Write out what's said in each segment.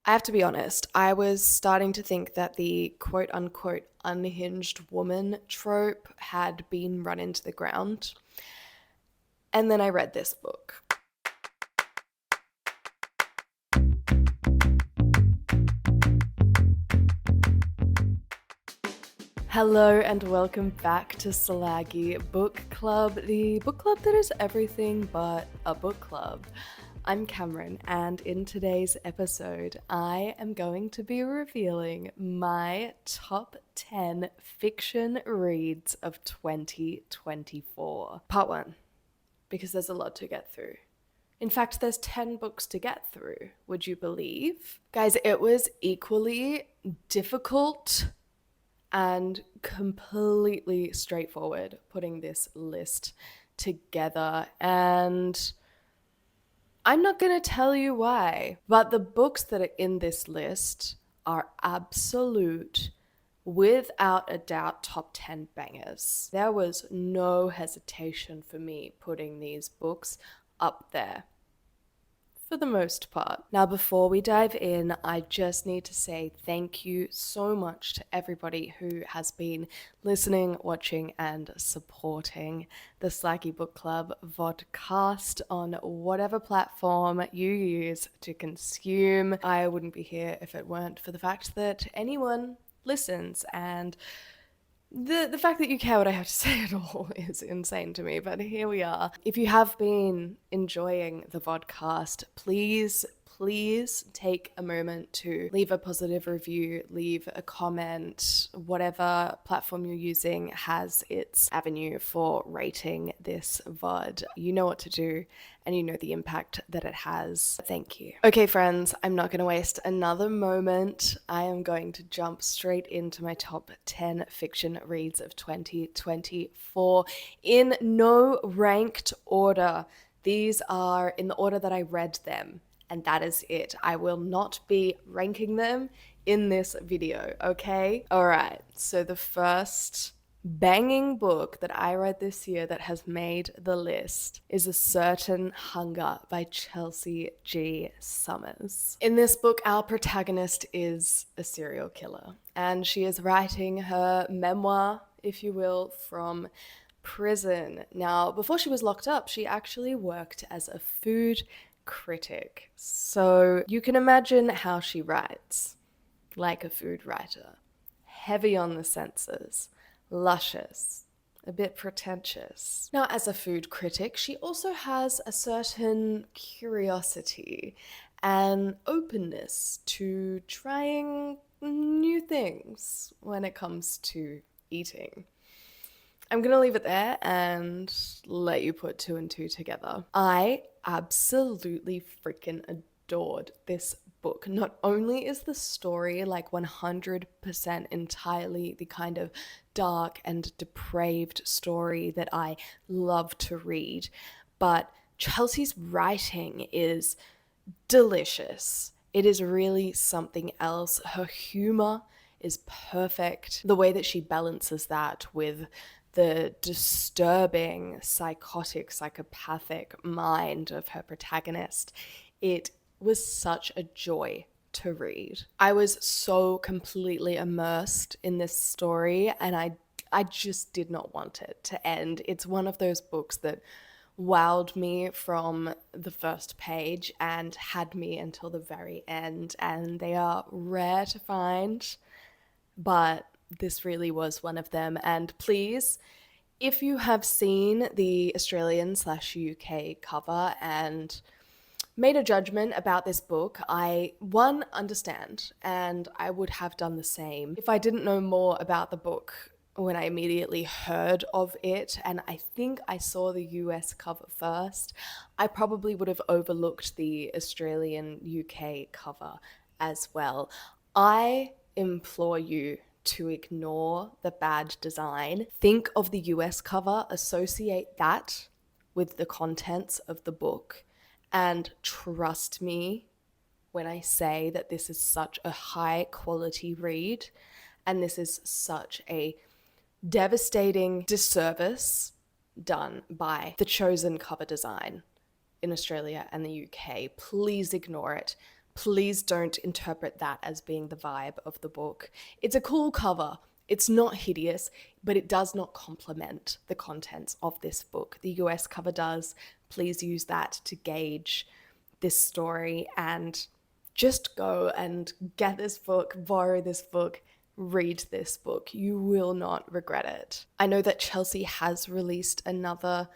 I have to be honest, I was starting to think that the quote unquote unhinged woman trope had been run into the ground. And then I read this book. Hello and welcome back to Slaggy Book Club, the book club that is everything but a book club. I'm Cameron, and in today's episode, I am going to be revealing my top 10 fiction reads of 2024. Part 1, because there's a lot to get through. In fact, there's 10 books to get through, would you believe? Guys, it was equally difficult and completely straightforward putting this list together, and I'm not going to tell you why, but the books that are in this list are absolute, without a doubt, top 10 bangers. There was no hesitation for me putting these books up there, for the most part. Now, before we dive in, I just need to say thank you so much to everybody who has been listening, watching, and supporting the Slaggy Book Club vodcast on whatever platform you use to consume. I wouldn't be here if it weren't for the fact that anyone listens, and the fact that you care what I have to say at all is insane to me, but here we are. If you have been enjoying the vodcast, please take a moment to leave a positive review, leave a comment. Whatever platform you're using has its avenue for rating this VOD. You know what to do, and you know the impact that it has. Thank you. Okay, friends, I'm not going to waste another moment. I am going to jump straight into my top 10 fiction reads of 2024 in no ranked order. These are in the order that I read them, and that is it. I will not be ranking them in this video, okay? All right, so the first banging book that I read this year that has made the list is A Certain Hunger by Chelsea G. Summers. In this book, our protagonist is a serial killer, and she is writing her memoir, if you will, from prison. Now, before she was locked up, she actually worked as a food critic. So you can imagine how she writes, like a food writer. Heavy on the senses, luscious, a bit pretentious. Now, as a food critic, she also has a certain curiosity and openness to trying new things when it comes to eating. I'm going to leave it there and let you put two and two together. I absolutely freaking adored this book. Not only is the story like 100% entirely the kind of dark and depraved story that I love to read, but Chelsea's writing is delicious. It is really something else. Her humor is perfect. The way that she balances that with the disturbing, psychotic, psychopathic mind of her protagonist, it was such a joy to read. I was so completely immersed in this story, and I just did not want it to end. It's one of those books that wowed me from the first page and had me until the very end, and they are rare to find, but this really was one of them. And please, if you have seen the Australian/UK cover and made a judgment about this book, I, one, understand, and I would have done the same if I didn't know more about the book when I immediately heard of it, and I think I saw the US cover first. I probably would have overlooked the Australian UK cover as well. I implore you to ignore the bad design. Think of the US cover, associate that with the contents of the book, and trust me when I say that this is such a high quality read, and this is such a devastating disservice done by the chosen cover design in Australia and the UK. Please ignore it. please don't interpret that as being the vibe of the book. It's a cool cover. It's not hideous, but it does not complement the contents of this book. The US cover does. Please use that to gauge this story and just go and get this book, borrow this book, read this book. You will not regret it. I know that Chelsea has released another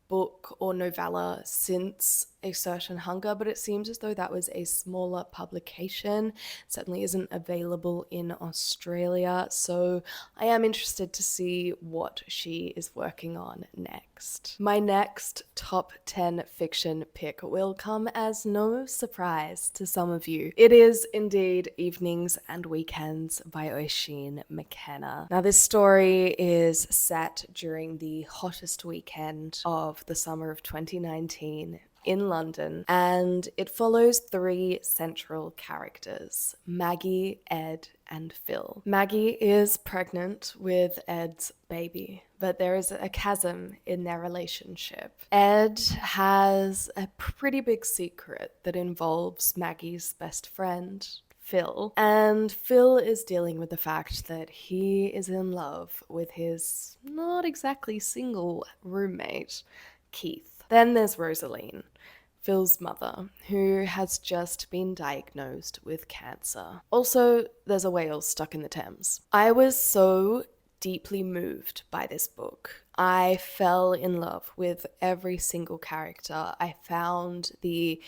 book or novella since A Certain Hunger, but it seems as though that was a smaller publication. Certainly isn't available in Australia, so I am interested to see what she is working on next. My next top 10 fiction pick will come as no surprise to some of you. It is indeed Evenings and Weekends by Oisin Mckenna. Now, this story is set during the hottest weekend of the summer of 2019 in London, and it follows three central characters: Maggie, Ed, and Phil. Maggie is pregnant with Ed's baby, but there is a chasm in their relationship. Ed has a pretty big secret that involves Maggie's best friend, Phil, and Phil is dealing with the fact that he is in love with his not exactly single roommate, Keith. Then there's Rosaline, Phil's mother, who has just been diagnosed with cancer. Also, there's a whale stuck in the Thames. I was so deeply moved by this book. I fell in love with every single character. I found the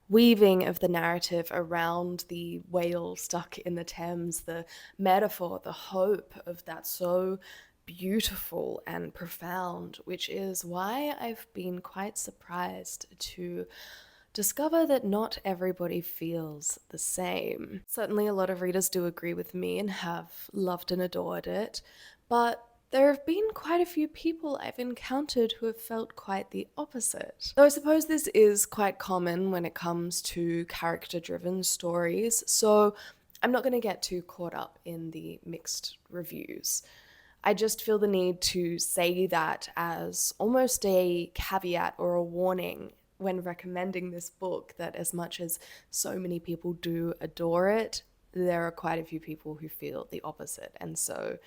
weaving of the narrative around the whale stuck in the Thames, the metaphor, the hope of that so beautiful and profound, which is why I've been quite surprised to discover that not everybody feels the same. Certainly a lot of readers do agree with me and have loved and adored it, but there have been quite a few people I've encountered who have felt quite the opposite. Though I suppose this is quite common when it comes to character-driven stories, so I'm not going to get too caught up in the mixed reviews. I just feel the need to say that as almost a caveat or a warning when recommending this book, that as much as so many people do adore it, there are quite a few people who feel the opposite, and so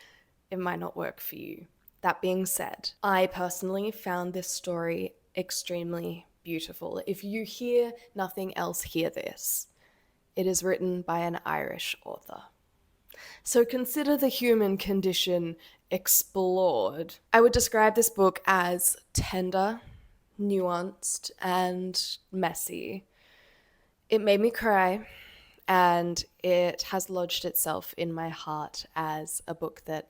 it might not work for you. That being said, I personally found this story extremely beautiful. If you hear nothing else, hear this. It is written by an Irish author. So consider the human condition explored. I would describe this book as tender, nuanced, and messy. It made me cry, and it has lodged itself in my heart as a book that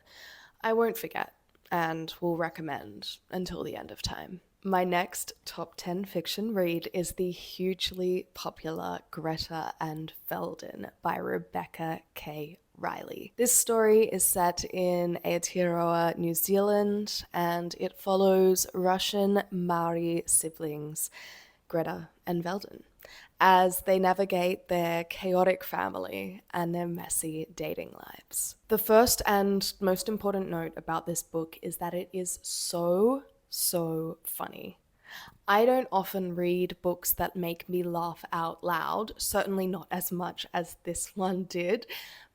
I won't forget and will recommend until the end of time. My next top 10 fiction read is the hugely popular Greta and Valdin by Rebecca K. Reilly. This story is set in Aotearoa, New Zealand, and it follows Russian Maori siblings, Greta and Valdin, as they navigate their chaotic family and their messy dating lives. The first and most important note about this book is that it is so funny. I don't often read books that make me laugh out loud, certainly not as much as this one did,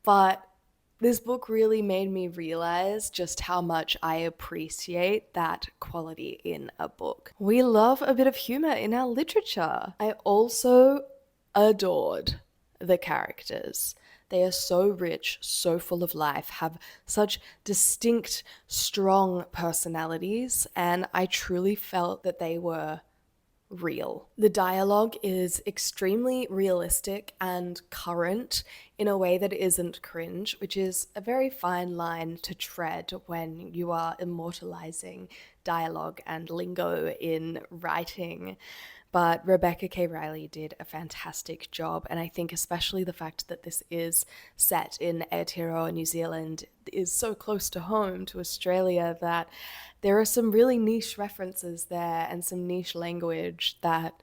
but this book really made me realize just how much I appreciate that quality in a book. We love a bit of humor in our literature. I also adored the characters. They are so rich, so full of life, have such distinct, strong personalities, and I truly felt that they were real. The dialogue is extremely realistic and current in a way that isn't cringe, which is a very fine line to tread when you are immortalizing dialogue and lingo in writing. But Rebecca K. Reilly did a fantastic job, and I think especially the fact that this is set in Aotearoa, New Zealand, is so close to home, to Australia, that there are some really niche references there and some niche language that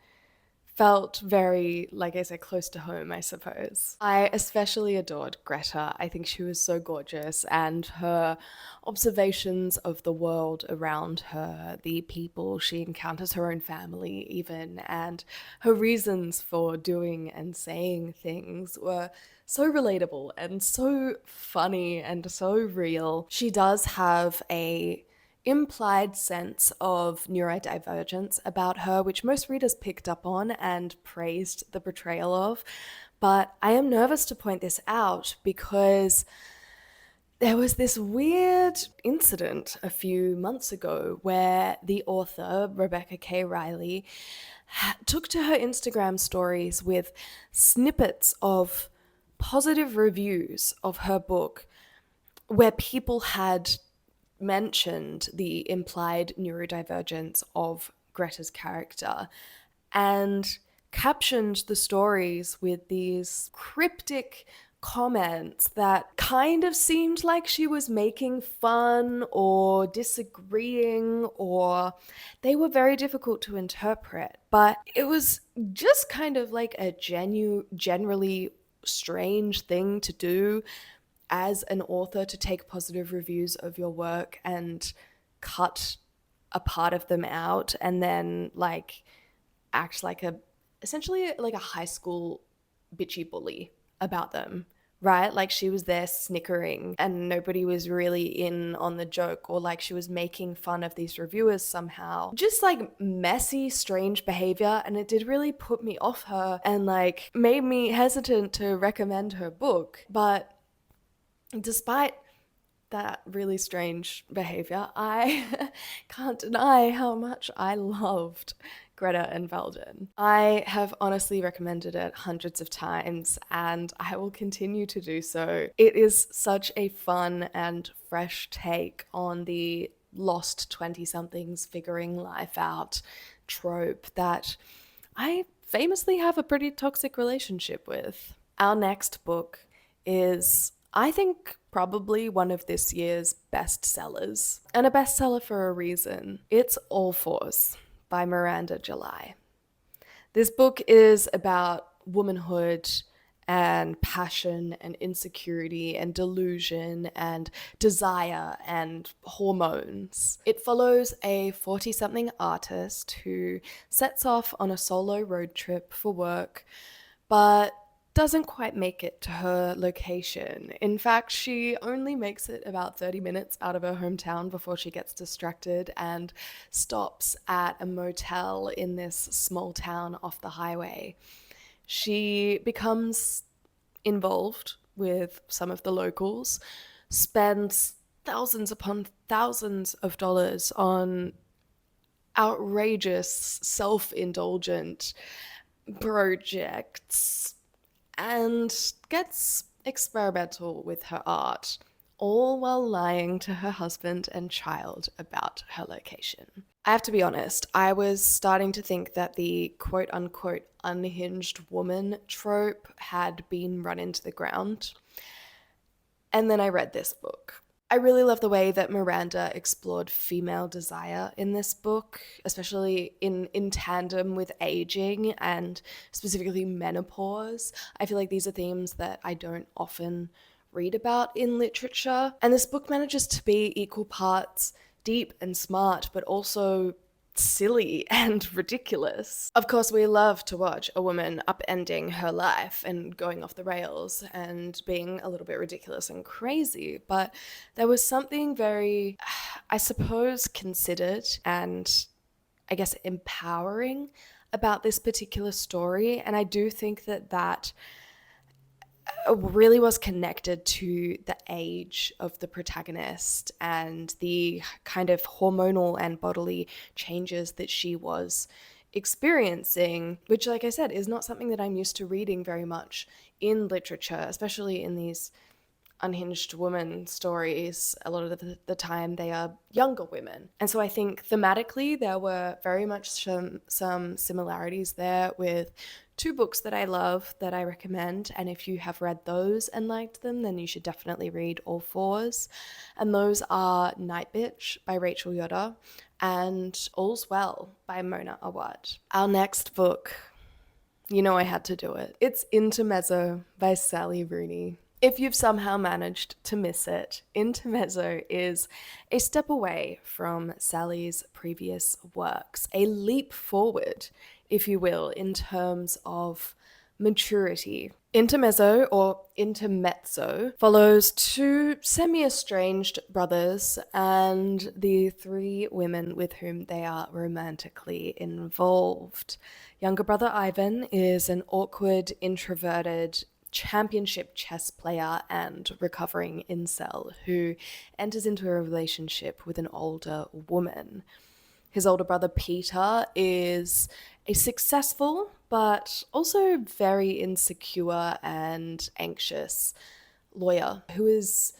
felt very, like I said, close to home, I suppose. I especially adored Greta. I think she was so gorgeous, and her observations of the world around her, the people she encounters, her own family even, and her reasons for doing and saying things were so relatable and so funny and so real. She does have a implied sense of neurodivergence about her, which most readers picked up on and praised the portrayal of. But I am nervous to point this out because there was this weird incident a few months ago where the author, Rebecca K. Reilly, took to her Instagram stories with snippets of positive reviews of her book where people had mentioned the implied neurodivergence of Greta's character and captioned the stories with these cryptic comments that kind of seemed like she was making fun or disagreeing, or they were very difficult to interpret. But it was just kind of like a generally strange thing to do as an author, to take positive reviews of your work and cut a part of them out and then like act like essentially like a high school bitchy bully about them, right? Like she was there snickering and nobody was really in on the joke, or like she was making fun of these reviewers somehow. Just like messy, strange behavior, and it did really put me off her and like made me hesitant to recommend her book. But despite that really strange behavior, I can't deny how much I loved Greta and Valdin. I have honestly recommended it hundreds of times, and I will continue to do so. It is such a fun and fresh take on the lost 20-somethings figuring life out trope that I famously have a pretty toxic relationship with. Our next book is, I think, probably one of this year's bestsellers, and a bestseller for a reason. It's All Fours by Miranda July. This book is about womanhood and passion and insecurity and delusion and desire and hormones. It follows a 40-something artist who sets off on a solo road trip for work, but doesn't quite make it to her location. In fact, she only makes it about 30 minutes out of her hometown before she gets distracted and stops at a motel in this small town off the highway. She becomes involved with some of the locals, spends thousands upon thousands of dollars on outrageous, self-indulgent projects, and gets experimental with her art, all while lying to her husband and child about her location. I have to be honest, I was starting to think that the quote-unquote unhinged woman trope had been run into the ground. And then I read this book. I really love the way that Miranda explored female desire in this book, especially in tandem with aging and specifically menopause. I feel like these are themes that I don't often read about in literature. And this book manages to be equal parts deep and smart, but also silly and ridiculous. Of course, we love to watch a woman upending her life and going off the rails and being a little bit ridiculous and crazy, but there was something very, I suppose, considered and I guess empowering about this particular story, and I do think that really was connected to the age of the protagonist and the kind of hormonal and bodily changes that she was experiencing, which, like I said, is not something that I'm used to reading very much in literature, especially in these unhinged woman stories. A lot of the time they are younger women. And so I think thematically there were very much some similarities there with two books that I love that I recommend. And if you have read those and liked them, then you should definitely read All Fours. And those are Night Bitch by Rachel Yoder and All's Well by Mona Awad. Our next book You know I had to do it. It's Intermezzo by Sally Rooney. If you've somehow managed to miss it, Intermezzo is a step away from Sally's previous works, a leap forward, if you will, in terms of maturity. Intermezzo, or Intermezzo, follows two semi-estranged brothers and the three women with whom they are romantically involved. Younger brother Ivan is an awkward, introverted, championship chess player and recovering incel who enters into a relationship with an older woman. His older brother Peter is a successful but also very insecure and anxious lawyer who is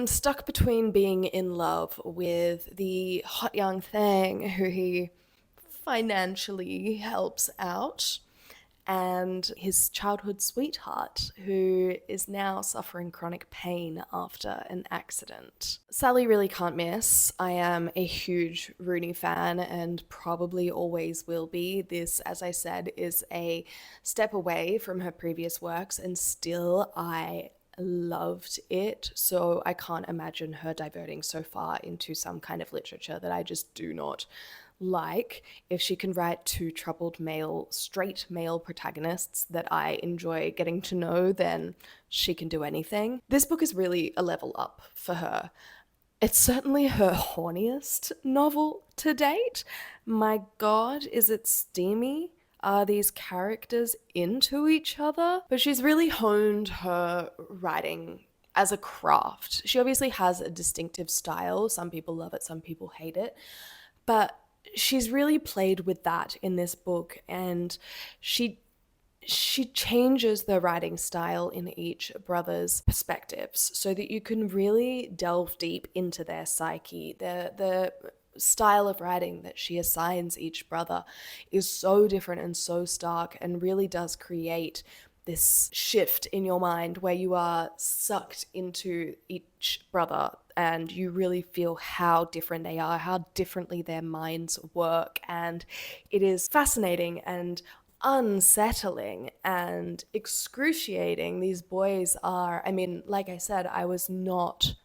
stuck between being in love with the hot young thing who he financially helps out, and his childhood sweetheart, who is now suffering chronic pain after an accident. Sally really can't miss. I am a huge Rooney fan and probably always will be. This, as I said, is a step away from her previous works, and still I loved it. So I can't imagine her diverting so far into some kind of literature that I just do not like. If she can write two troubled straight male protagonists that I enjoy getting to know, then she can do anything. This book is really a level up for her. It's certainly her horniest novel to date. My God, is it steamy? Are these characters into each other? But she's really honed her writing as a craft. She obviously has a distinctive style. Some people love it, some people hate it. But she's really played with that in this book, and she changes the writing style in each brother's perspectives so that you can really delve deep into their psyche. The style of writing that she assigns each brother is so different and so stark, and really does create this shift in your mind where you are sucked into each brother and you really feel how different they are, how differently their minds work. And it is fascinating and unsettling and excruciating. These boys are, I mean, like I said, I was not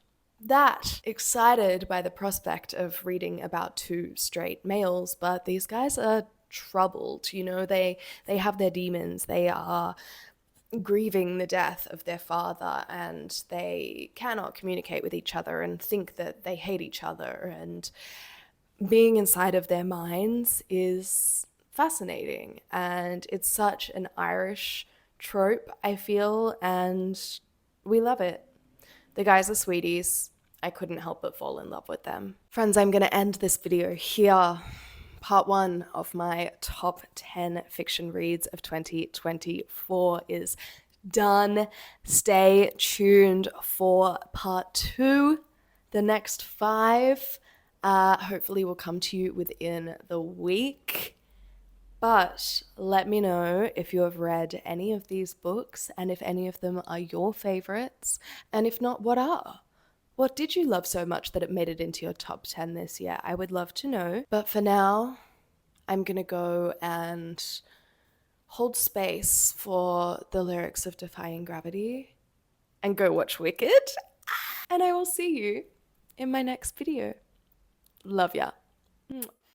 that excited by the prospect of reading about two straight males, but these guys are troubled. You know, they have their demons. They are grieving the death of their father, and they cannot communicate with each other and think that they hate each other, and being inside of their minds is fascinating. And it's such an Irish trope, I feel, and we love it. The guys are sweeties. I couldn't help but fall in love with them. Friends, I'm going to end this video here. Part 1 of my top 10 fiction reads of 2024 is done. Stay tuned for part 2. The next 5 hopefully will come to you within the week. But let me know if you have read any of these books and if any of them are your favorites. And if not, what are? What did you love so much that it made it into your top 10 this year? I would love to know. But for now, I'm going to go and hold space for the lyrics of Defying Gravity and go watch Wicked. And I will see you in my next video. Love ya.